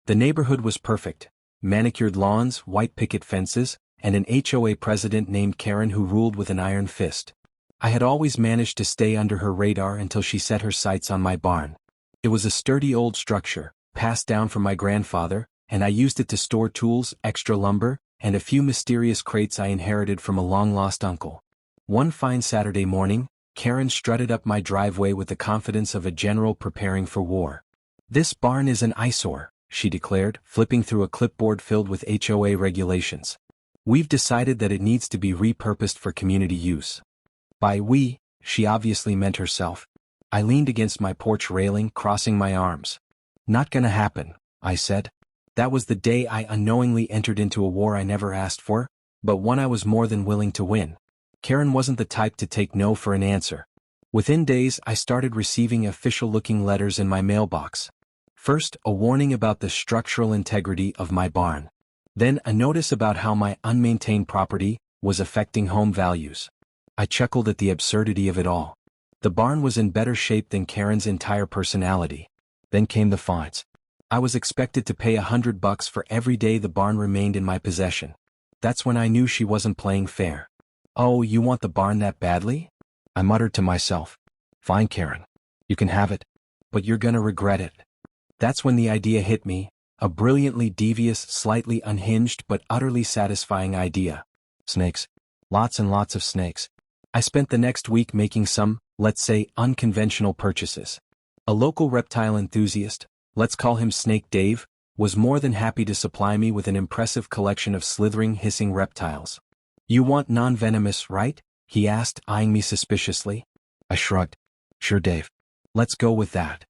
The neighborhood was perfect. Manicured lawns, white picket fences, and an HOA president named Karen who ruled with an iron fist. I had always managed to stay under her radar until she set her sights on my barn. It was a sturdy old structure, passed down from my grandfather, and I used it to store tools, extra lumber, and a few mysterious crates I inherited from a long-lost uncle. One fine Saturday morning, Karen strutted up my driveway with the confidence of a general preparing for war. "This barn is an eyesore," she declared, flipping through a clipboard filled with HOA regulations. "We've decided that it needs to be repurposed for community use." By we, she obviously meant herself. I leaned against my porch railing, crossing my arms. "Not gonna happen," I said. That was the day I unknowingly entered into a war I never asked for, but one I was more than willing to win. Karen wasn't the type to take no for an answer. Within days I started receiving official-looking letters in my mailbox. First, a warning about the structural integrity of my barn. Then a notice about how my unmaintained property was affecting home values. I chuckled at the absurdity of it all. The barn was in better shape than Karen's entire personality. Then came the fines. I was expected to pay $100 for every day the barn remained in my possession. That's when I knew she wasn't playing fair. "Oh, you want the barn that badly?" I muttered to myself. "Fine, Karen. You can have it. But you're gonna regret it." That's when the idea hit me, a brilliantly devious, slightly unhinged but utterly satisfying idea. Snakes. Lots and lots of snakes. I spent the next week making some, let's say, unconventional purchases. A local reptile enthusiast, let's call him Snake Dave, was more than happy to supply me with an impressive collection of slithering, hissing reptiles. "You want non-venomous, right?" he asked, eyeing me suspiciously. I shrugged. "Sure, Dave. Let's go with that."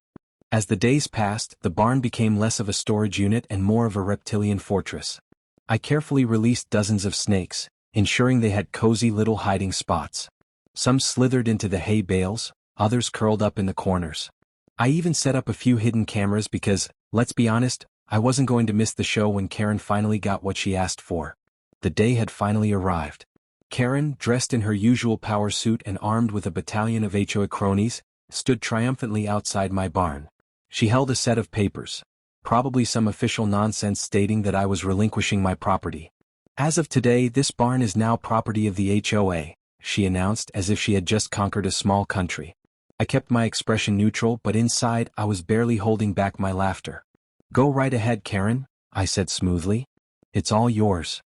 As the days passed, the barn became less of a storage unit and more of a reptilian fortress. I carefully released dozens of snakes, ensuring they had cozy little hiding spots. Some slithered into the hay bales, others curled up in the corners. I even set up a few hidden cameras because, let's be honest, I wasn't going to miss the show when Karen finally got what she asked for. The day had finally arrived. Karen, dressed in her usual power suit and armed with a battalion of HOA cronies, stood triumphantly outside my barn. She held a set of papers, probably some official nonsense stating that I was relinquishing my property. "As of today, this barn is now property of the HOA, she announced as if she had just conquered a small country. I kept my expression neutral, but inside I was barely holding back my laughter. "Go right ahead, Karen," I said smoothly. "It's all yours."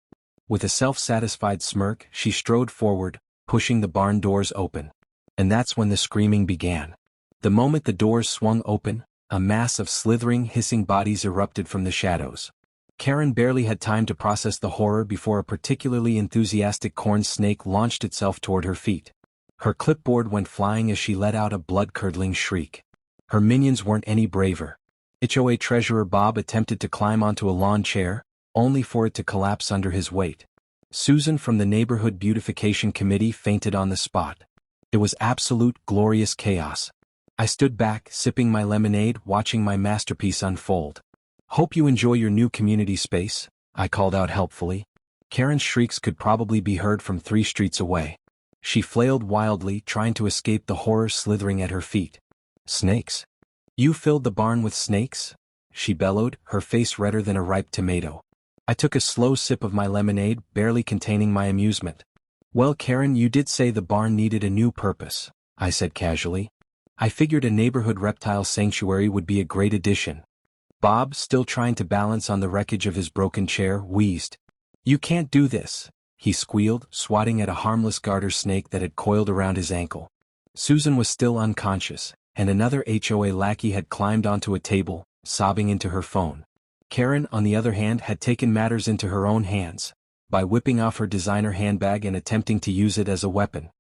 With a self-satisfied smirk, she strode forward, pushing the barn doors open. And that's when the screaming began. The moment the doors swung open, a mass of slithering, hissing bodies erupted from the shadows. Karen barely had time to process the horror before a particularly enthusiastic corn snake launched itself toward her feet. Her clipboard went flying as she let out a blood-curdling shriek. Her minions weren't any braver. HOA Treasurer Bob attempted to climb onto a lawn chair, only for it to collapse under his weight. Susan from the Neighborhood Beautification Committee fainted on the spot. It was absolute glorious chaos. I stood back, sipping my lemonade, watching my masterpiece unfold. "Hope you enjoy your new community space," I called out helpfully. Karen's shrieks could probably be heard from 3 streets away. She flailed wildly, trying to escape the horror slithering at her feet. "Snakes? You filled the barn with snakes?" she bellowed, her face redder than a ripe tomato. I took a slow sip of my lemonade, barely containing my amusement. "Well, Karen, you did say the barn needed a new purpose," I said casually. "I figured a neighborhood reptile sanctuary would be a great addition." Bob, still trying to balance on the wreckage of his broken chair, wheezed. "You can't do this," he squealed, swatting at a harmless garter snake that had coiled around his ankle. Susan was still unconscious, and another HOA lackey had climbed onto a table, sobbing into her phone. Karen, on the other hand, had taken matters into her own hands, by whipping off her designer handbag and attempting to use it as a weapon.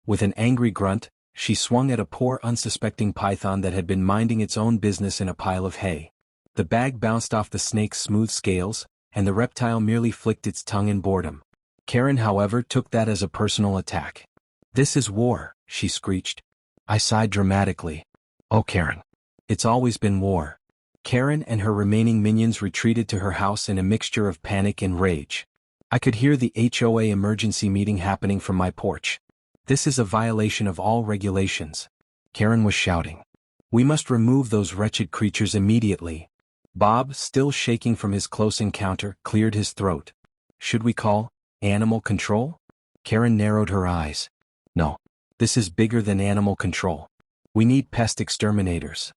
With an angry grunt, she swung at a poor unsuspecting python that had been minding its own business in a pile of hay. The bag bounced off the snake's smooth scales, and the reptile merely flicked its tongue in boredom. Karen, however, took that as a personal attack. "This is war," she screeched. I sighed dramatically. "Oh, Karen. It's always been war." Karen and her remaining minions retreated to her house in a mixture of panic and rage. I could hear the HOA emergency meeting happening from my porch. "This is a violation of all regulations," Karen was shouting. "We must remove those wretched creatures immediately." Bob, still shaking from his close encounter, cleared his throat. Should we call animal control? Karen narrowed her eyes. No. This is bigger than animal control. We need pest exterminators.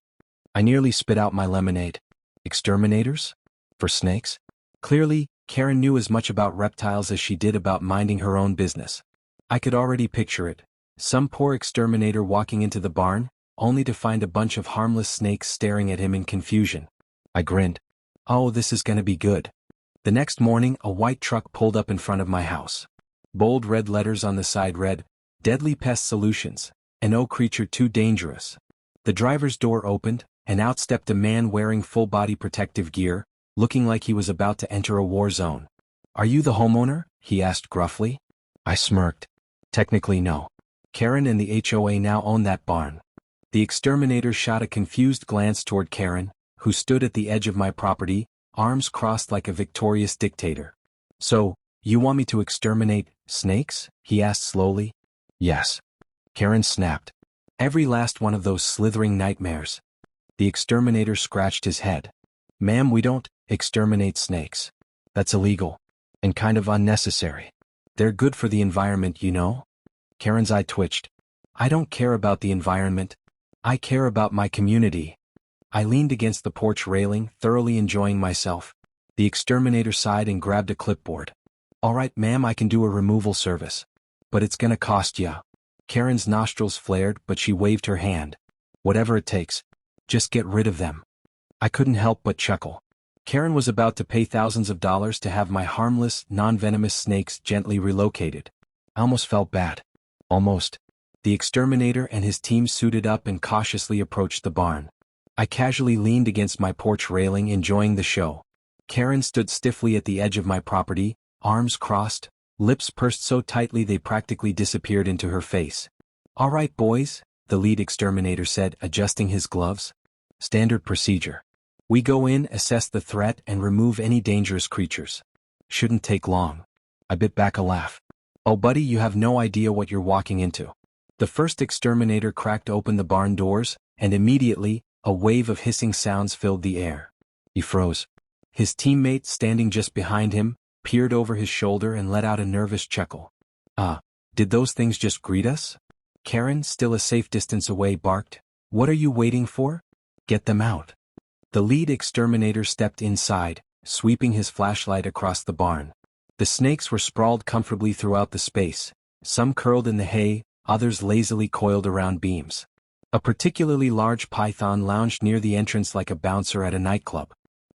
I nearly spit out my lemonade. Exterminators? For snakes? Clearly, Karen knew as much about reptiles as she did about minding her own business. I could already picture it. Some poor exterminator walking into the barn, only to find a bunch of harmless snakes staring at him in confusion. I grinned. Oh, this is gonna be good. The next morning, a white truck pulled up in front of my house. Bold red letters on the side read, Deadly Pest Solutions, and no creature too dangerous. The driver's door opened, and out stepped a man wearing full-body protective gear, looking like he was about to enter a war zone. Are you the homeowner? He asked gruffly. I smirked. Technically no. Karen and the HOA now own that barn. The exterminator shot a confused glance toward Karen, who stood at the edge of my property, arms crossed like a victorious dictator. So, you want me to exterminate snakes? He asked slowly. Yes. Karen snapped. Every last one of those slithering nightmares. The exterminator scratched his head. Ma'am, we don't exterminate snakes. That's illegal. And kind of unnecessary. They're good for the environment, you know? Karen's eye twitched. I don't care about the environment. I care about my community. I leaned against the porch railing, thoroughly enjoying myself. The exterminator sighed and grabbed a clipboard. All right, ma'am, I can do a removal service. But it's gonna cost ya. Karen's nostrils flared, but she waved her hand. Whatever it takes. Just get rid of them. I couldn't help but chuckle. Karen was about to pay thousands of dollars to have my harmless, non-venomous snakes gently relocated. I almost felt bad. Almost. The exterminator and his team suited up and cautiously approached the barn. I casually leaned against my porch railing, enjoying the show. Karen stood stiffly at the edge of my property, arms crossed, lips pursed so tightly they practically disappeared into her face. All right, boys, the lead exterminator said, adjusting his gloves. Standard procedure. We go in, assess the threat, and remove any dangerous creatures. Shouldn't take long. I bit back a laugh. Oh buddy, you have no idea what you're walking into. The first exterminator cracked open the barn doors, and immediately, a wave of hissing sounds filled the air. He froze. His teammate, standing just behind him, peered over his shoulder and let out a nervous chuckle. Did those things just greet us? Karen, still a safe distance away, barked. What are you waiting for? Get them out. The lead exterminator stepped inside, sweeping his flashlight across the barn. The snakes were sprawled comfortably throughout the space, some curled in the hay, others lazily coiled around beams. A particularly large python lounged near the entrance like a bouncer at a nightclub.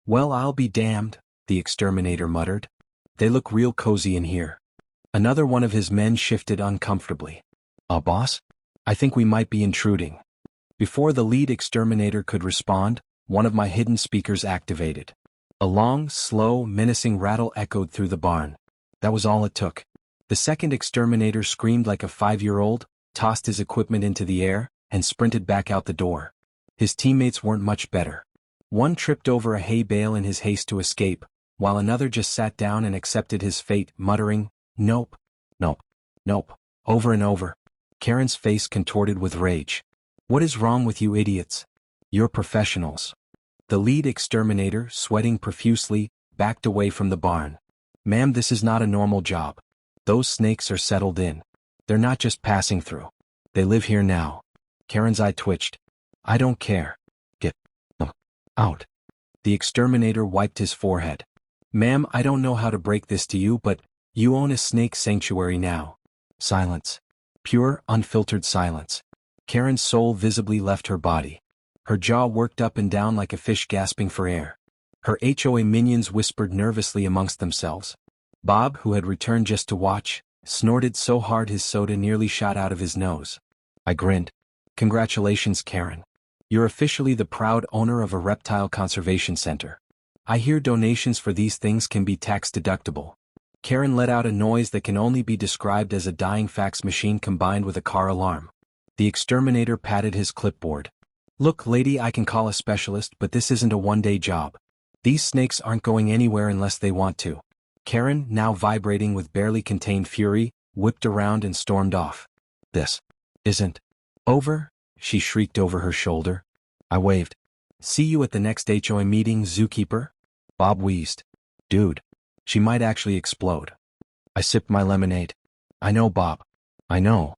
Well, I'll be damned, the exterminator muttered. They look real cozy in here. Another one of his men shifted uncomfortably. Boss? I think we might be intruding. Before the lead exterminator could respond, one of my hidden speakers activated. A long, slow, menacing rattle echoed through the barn. That was all it took. The second exterminator screamed like a 5-year-old, tossed his equipment into the air, and sprinted back out the door. His teammates weren't much better. One tripped over a hay bale in his haste to escape, while another just sat down and accepted his fate, muttering, Nope, nope, nope, over and over. Karen's face contorted with rage. What is wrong with you idiots? You're professionals. The lead exterminator, sweating profusely, backed away from the barn. Ma'am, this is not a normal job. Those snakes are settled in. They're not just passing through. They live here now. Karen's eye twitched. I don't care. Get them out. The exterminator wiped his forehead. Ma'am, I don't know how to break this to you, but you own a snake sanctuary now. Silence. Pure, unfiltered silence. Karen's soul visibly left her body. Her jaw worked up and down like a fish gasping for air. Her HOA minions whispered nervously amongst themselves. Bob, who had returned just to watch, snorted so hard his soda nearly shot out of his nose. I grinned. Congratulations, Karen. You're officially the proud owner of a reptile conservation center. I hear donations for these things can be tax deductible. Karen let out a noise that can only be described as a dying fax machine combined with a car alarm. The exterminator patted his clipboard. Look, lady, I can call a specialist, but this isn't a one-day job. These snakes aren't going anywhere unless they want to. Karen, now vibrating with barely contained fury, whipped around and stormed off. This isn't over, she shrieked over her shoulder. I waved. See you at the next HOA meeting, zookeeper? Bob wheezed. Dude. She might actually explode. I sipped my lemonade. I know, Bob. I know.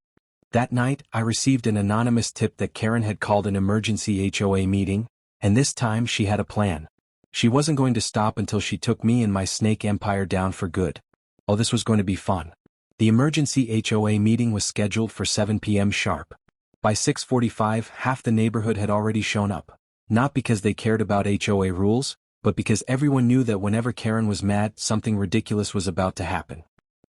That night, I received an anonymous tip that Karen had called an emergency HOA meeting, and this time she had a plan. She wasn't going to stop until she took me and my snake empire down for good. Oh, this was going to be fun. The emergency HOA meeting was scheduled for 7 p.m. sharp. By 6:45, half the neighborhood had already shown up. Not because they cared about HOA rules, but because everyone knew that whenever Karen was mad, something ridiculous was about to happen.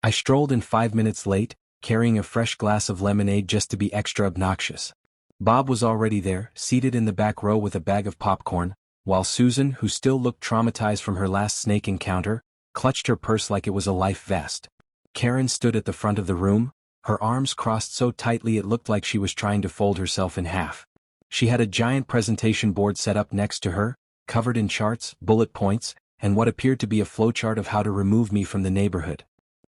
I strolled in 5 minutes late, carrying a fresh glass of lemonade just to be extra obnoxious. Bob was already there, seated in the back row with a bag of popcorn, while Susan, who still looked traumatized from her last snake encounter, clutched her purse like it was a life vest. Karen stood at the front of the room, her arms crossed so tightly it looked like she was trying to fold herself in half. She had a giant presentation board set up next to her, covered in charts, bullet points, and what appeared to be a flowchart of how to remove me from the neighborhood.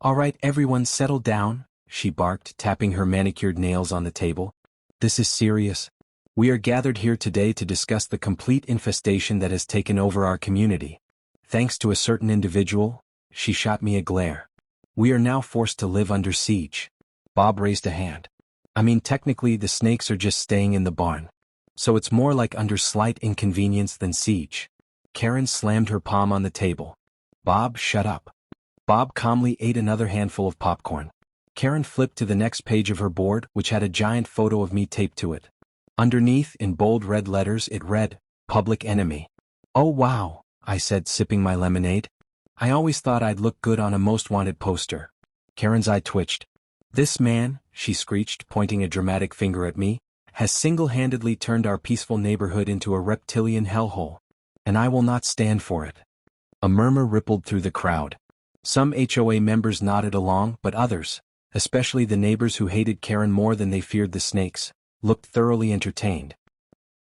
All right, everyone settle down, she barked, tapping her manicured nails on the table. This is serious. We are gathered here today to discuss the complete infestation that has taken over our community. Thanks to a certain individual, she shot me a glare. We are now forced to live under siege. Bob raised a hand. I mean, technically the snakes are just staying in the barn. So it's more like under slight inconvenience than siege. Karen slammed her palm on the table. Bob, shut up. Bob calmly ate another handful of popcorn. Karen flipped to the next page of her board, which had a giant photo of me taped to it. Underneath, in bold red letters, it read, Public Enemy. Oh wow, I said, sipping my lemonade. I always thought I'd look good on a most wanted poster. Karen's eye twitched. This man, she screeched, pointing a dramatic finger at me, has single-handedly turned our peaceful neighborhood into a reptilian hellhole. And I will not stand for it. A murmur rippled through the crowd. Some HOA members nodded along, but others, especially the neighbors who hated Karen more than they feared the snakes, looked thoroughly entertained.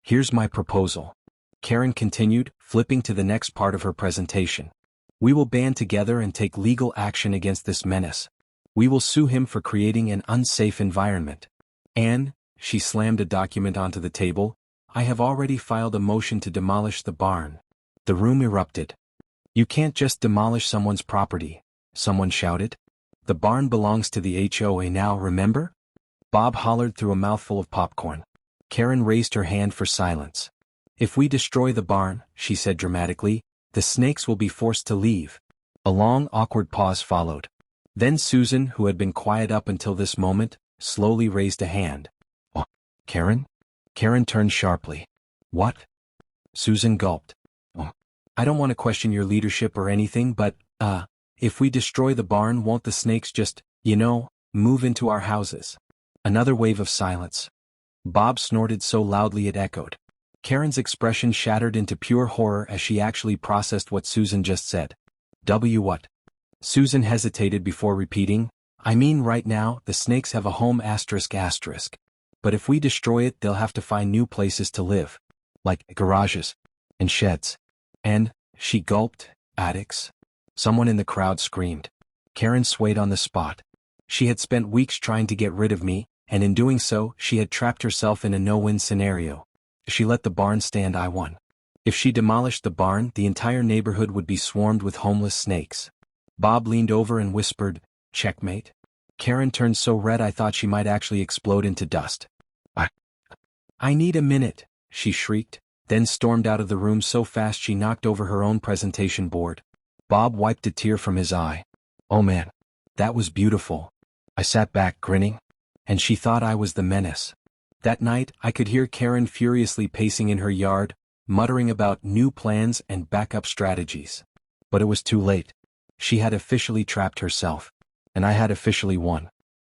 Here's my proposal. Karen continued, flipping to the next part of her presentation. We will band together and take legal action against this menace. We will sue him for creating an unsafe environment. And, she slammed a document onto the table, I have already filed a motion to demolish the barn. The room erupted. You can't just demolish someone's property, someone shouted. The barn belongs to the HOA now, remember? Bob hollered through a mouthful of popcorn. Karen raised her hand for silence. If we destroy the barn, she said dramatically, the snakes will be forced to leave. A long, awkward pause followed. Then Susan, who had been quiet up until this moment, slowly raised a hand. Oh, Karen? Karen turned sharply. What? Susan gulped. Oh, I don't want to question your leadership or anything, but, if we destroy the barn, won't the snakes just, move into our houses? Another wave of silence. Bob snorted so loudly it echoed. Karen's expression shattered into pure horror as she actually processed what Susan just said. What? Susan hesitated before repeating, I mean right now, the snakes have a home ***. But if we destroy it, they'll have to find new places to live. Like garages. And sheds. And, she gulped, attics. Someone in the crowd screamed. Karen swayed on the spot. She had spent weeks trying to get rid of me, and in doing so, she had trapped herself in a no-win scenario. She let the barn stand. I won. If she demolished the barn, the entire neighborhood would be swarmed with homeless snakes. Bob leaned over and whispered, checkmate. Karen turned so red I thought she might actually explode into dust. I need a minute, she shrieked, then stormed out of the room so fast she knocked over her own presentation board. Bob wiped a tear from his eye. Oh man, that was beautiful. I sat back grinning. And she thought I was the menace. That night, I could hear Karen furiously pacing in her yard, muttering about new plans and backup strategies. But it was too late. She had officially trapped herself. And I had officially won.